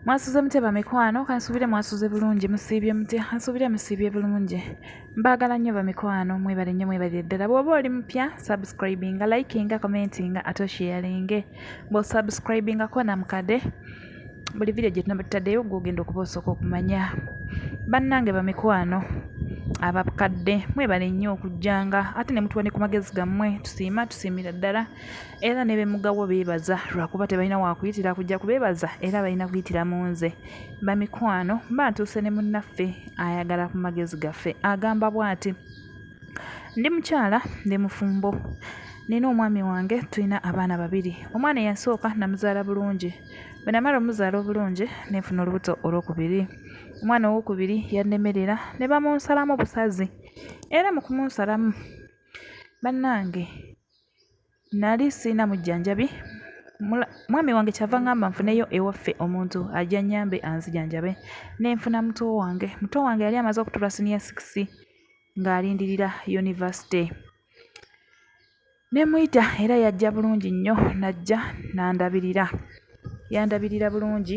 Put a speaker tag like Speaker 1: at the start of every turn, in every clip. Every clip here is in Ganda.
Speaker 1: Mwasuze muteba mikwano kansubire mwasuze bulungi musiibye mutya kansubire musiibye bulungi mbagala nnyo bamikwano mwebale nnyo mwebale ddala bw'oba oli mupya subscribinga likinga commentinga ate sharinge bo subscribinga kona mukade buli video gye tunabitaddeyo gwogenda okuba osooka okumanya bannange bamikwano abakadde mwebale nnyo okujjanga ate ne mutuwa ne ku magezi gammwe tusiimira ddala era ne bemugawo beebaza lwakuba tebalina wakuyitira kujja kubeebaza era balina kuyitira mu nze bamikwano bantuuse ne munnaffe ayagala ku magezi gaffe agamba bw'ati ndi mukyala ndi mufumbo nina omwami wange tulina abaana babiri omwana eyasooka namuzaala bulungi bwe namala omuzaala obulungi nenfuna olubuto olwokubiri omwana owokubiri yannemerera ne bamunsalamu busazi era mu kumunsalamu bannange nali siina mujjanjabi mwami wange kyava ngamba nfuneyo ewaffe omuntu ajja nnyambe anzijanjabe nenfuna muto wange yali amaze okutula senior 6 ng'alindirira university nemuyita era yajja bulungi nnyo najja yandabirira bulungi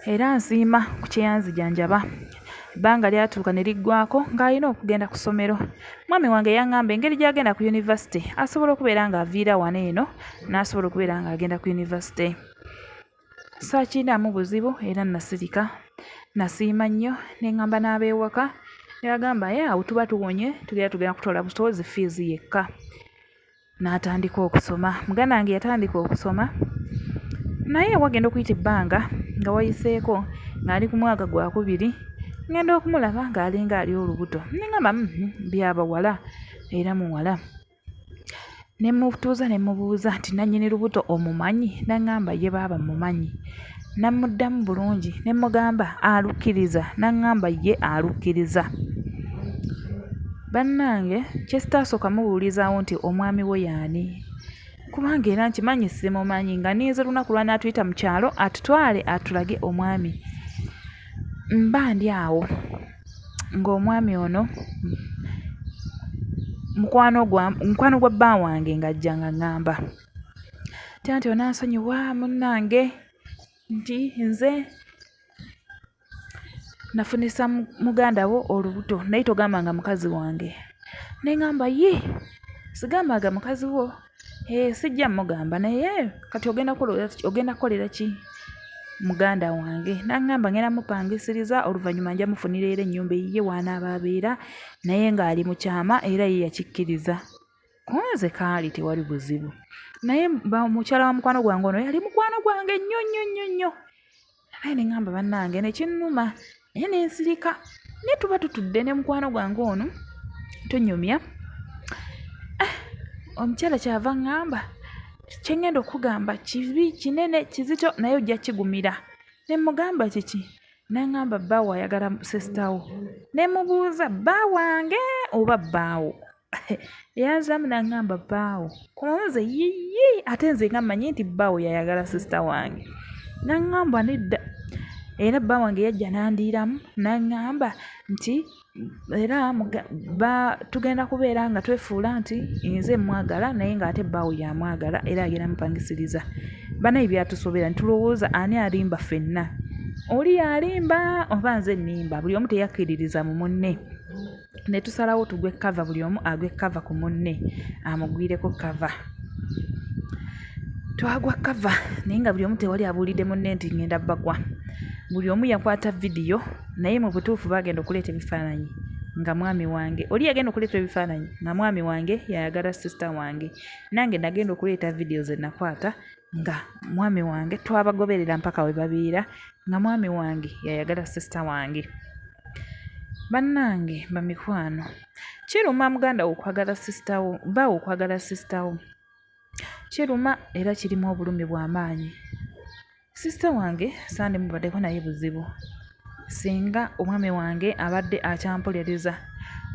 Speaker 1: era nsiima ku kyeyanzijanjaba ebbanga lyatuuka ne liggwako ng'alina okugenda ku ssomero mwami wange yaŋŋamba engeri gy'agenda ku university asobola okubeera ng'aviira wano eno n'asobola okubeera ng'agenda ku university saakiinaamu buzibu era nasirika nasiima nnyo ne ŋŋamba n'abeewaka ne bagamba awo tuba tuwonye tugenda kutoola butozi fiizi yekka n'atandika okusoma muganda wange yatandika okusoma naye wagenda okuyita ebbanga nga wayiseeko ng'ali ku mwaka gwa kubiri ngenda okumulaba ng'alinga ali olubuto neŋŋamba byabawala era muwala ne mutuuza ne mubuuza nti nannyini lubuto omumanyi naŋŋamba ye baaba mumanyi namuddamu bulungi ne mugamba alukkiriza naŋŋamba ye alukkiriza bannange kyesitaasooka mubuulizaawo nti omwami we yaani kubanga era nkimanyi simumanyi nga ninze lunaku lwanaatuyita mu kyalo atutwale atulage omwami mba ndi awo ng'omwami ono mukwano gwa bba wange ng'ajja nga ŋŋamba nti onansonyiwa munnange nti nze nafunisa muganda wo olubuto naye togambanga mukazi wange neŋŋamba ye sigambanga mukazi wo sijja mugamba naye kati ogenda kukolera ki muganda wange naŋŋamba ngenda mupangisiriza oluvannyuma nja mufunira era ennyumba eyiye w'anaaba abeera naye ng'ali mu kyama era ye yakikkiriza kunze kaali tewali buzibu naye mukyala wa mukwano gwange ono yali mukwano gwange nnyo naye neŋŋamba bannange nekinnuma naye nensirika naye tuba tutudde ne mukwano gwange ono tunyumya omukyala kyava ŋŋamba kyengenda okugamba kibi kinene kizito naye ojja kigumira ne mugamba kiki naŋŋamba bbaawo ayagala sisitawo ne mubuuza bba wange oba bbaawo yanziramu naŋŋamba bbaawo kunze yiyi ate nze nga mmanyi nti bbaawo yayagala sisita wange naŋŋamba nedda era bba wange yajja nandiiramu naŋŋamba nti era tugenda kubeera nga twefuula nti nze mwagala naye ng'ate bbaawo yamwagala era agenda mupangisiriza banaye byatusobera ntulowooza ani alimba ffenna oli yalimba oba nze nnimba buli omu teyakkiririza mu munne ne tusalawo tugwe kava buli omu agwe kava ku munne amugwireko kava twagwa kava naye nga buli omu tewali abuulidde munne nti ngenda bagwa buli omu yakwata vidiyo naye mu butuufu bagenda okuleeta ebifaananyi nga mwami wange oli yagenda okuleeta ebifaananyi nga mwami wange yayagala sisita wange nange nagenda okuleeta vidiyo ze nakwata nga mwami wange twabagoberera mpaka we babeera nga mwami wange yayagala sisita wange bannange bamikwano kiruma muganda wo okwagala sisitawo baawo okwagala sisitawo kiruma era kirimu obulumi bw'amaanyi sisita wange sande mubaddeko naye buzibu singa omwami wange abadde akyampolereza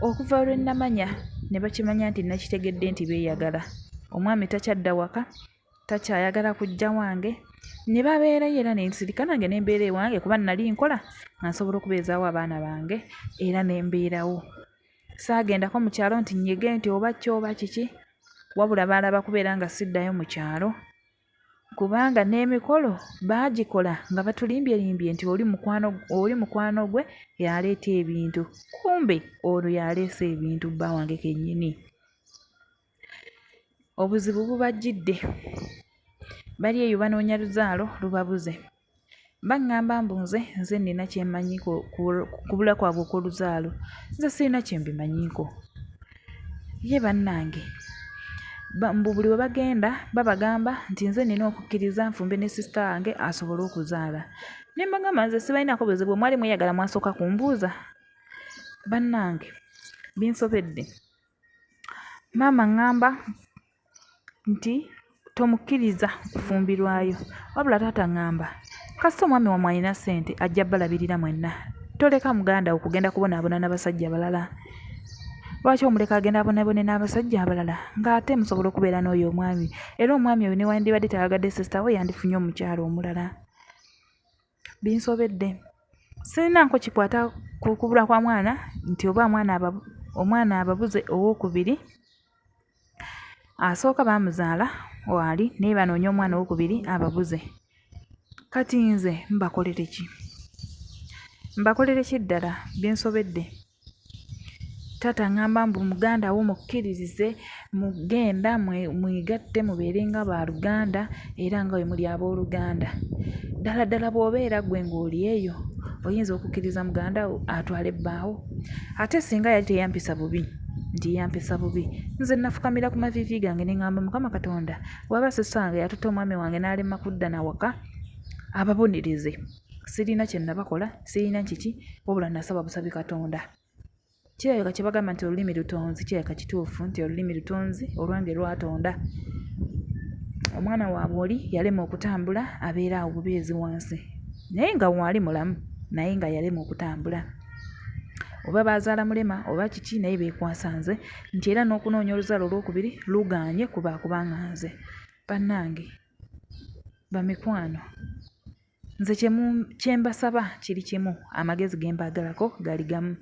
Speaker 1: okuva lwe namanya ne bakimanya nti nakitegedde nti beeyagala omwami takyadda waka takyayagala kujja wange ne babeerayo era nensirika nange nembeera ewange kuba nali nkola nga nsobola okubeezaawo abaana bange era nembeerawo saagendako mu kyalo nti nyege nti oba kyoba kiki wabula baalaba kubeera nga siddayo mu kyalo kubanga n'emikolo baagikola nga batulimbye nti oli mukwano gwe yaleeta ebintu, kumbe olwo yaleese ebintu bawange kennyini. Obuzibu bubajjidde, bali eyo banoonya luzaalo lubabuze. Baŋŋamba nze nnina kye mmanyi kubula kwabwe okw'oluzaalo, nze sirina kye mbimanyiiko. Ye bannange mbu buli we bagenda babagamba nti nze nnina okukkiriza nfumbe ne sisita wange asobole okuzaala. Ne mbagamba nze sibalinaako buzibu, mwali mweyagala mwasooka kumbuuza. Bannange binsobedde. Maama ŋŋamba nti tomukkiriza kufumbirwayo, wabula taata ŋŋamba kasita omwami wamwe alina ssente ajja balabirira mwenna, toleka muganda okugenda kubonaabona n'abasajja balala. Lwaki omuleka agenda abonaabone n'abasajja abalala ng'ate musobola okubeera n'oyo omwami, era omwami oyo newandibadde tayagadde sisita we yandifunye omukyalo omulala. Binsobedde. Sirina nko kikwata ku kubula kwa mwana nti oba omwana ababuze owookubiri, asooka baamuzaala waali naye banoonya omwana owookubiri ababuze. Kati nze mbakolere ki? Mbakolere ki ddala? Binsobedde. Taata ŋŋamba mbu muganda wo mukkiririze, mugenda mwegatte mubeere nga baluganda era nga bwe muli abooluganda. Ddala bw'obeera ggwe ng'oli eyo oyinza okukkiriza muganda wo atwale bbaawo? Ate singa yali teyampisa bubi, nti yampisa bubi, nze nafukamira ku maviivi gange ne ŋŋamba Mukama Katonda bw'aba sisita wange yatutta omwami wange n'alema kudda na waka, ababonereze. Sirina kye nabakola, sirina kiki, wabula nasaba busabi Katonda. Kirabika kye bagamba nti olulimi lutonzi, kirabika kituufu nti olulimi lutonzi, olwange lwatonda. Omwana waabwe oli yalema okutambula, abeera awo bubeezi wansi, naye nga waali mulamu, naye nga yalema okutambula. Oba bazaala mulema oba kiki, naye beekwasa nze nti era n'okunoonya oluzaalo olwokubiri lugaanye kubanga nze. Bannange bamikwano, nze kye mbasaba kiri kimu, amagezi ge mbaagalako gali gamu.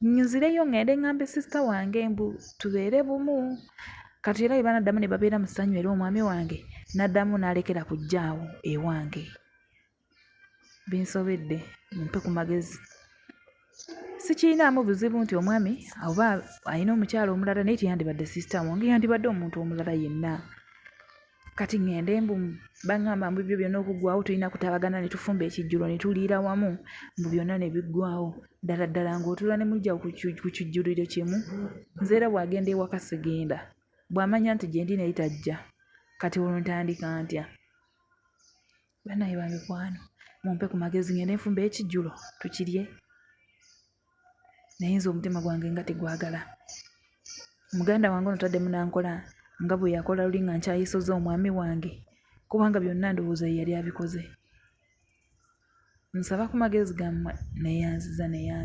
Speaker 1: Nzireyo ŋŋende ŋŋambe sisita wange mbu tubeere bumu. Kati era bwe banaddamu ne babeera mu ssanyu era omwami wange n'addamu n'alekera kujjaawo ewange. Binsobedde, mumpe ku magezi. Sikirinaamu buzibu nti omwami oba alina omukyalo omulala naye teyandibadde sisita wange, yandibadde omuntu omulala yenna. Kati ŋŋende mbu baŋŋamba mbu ebyo byonna okuggwawo tulina kutabagana ne tufumba ekijjulo ne tuliira wamu, mbu byonna ne biggwawo. Ddala ng'otuula ne mujja ku kijjuliro kimu, nze era bw'agenda ewaka sigenda. Bw'amanya nti gye ndi naye tajja. Kati olwo ntandika ntya? Bannaye ba mikwano, mumpe ku magezi ngende nfumba ekijjulo tukirye. Naye nze omutima gwange nga tegwagala. Muganda wange ono taddemu n'ankola nga bwe yakola luli nga nkyayisoza omwami wange, kubanga byonna ndowooza ye yali abikoze. Nsaba ku magezi gammwe, neyanziza.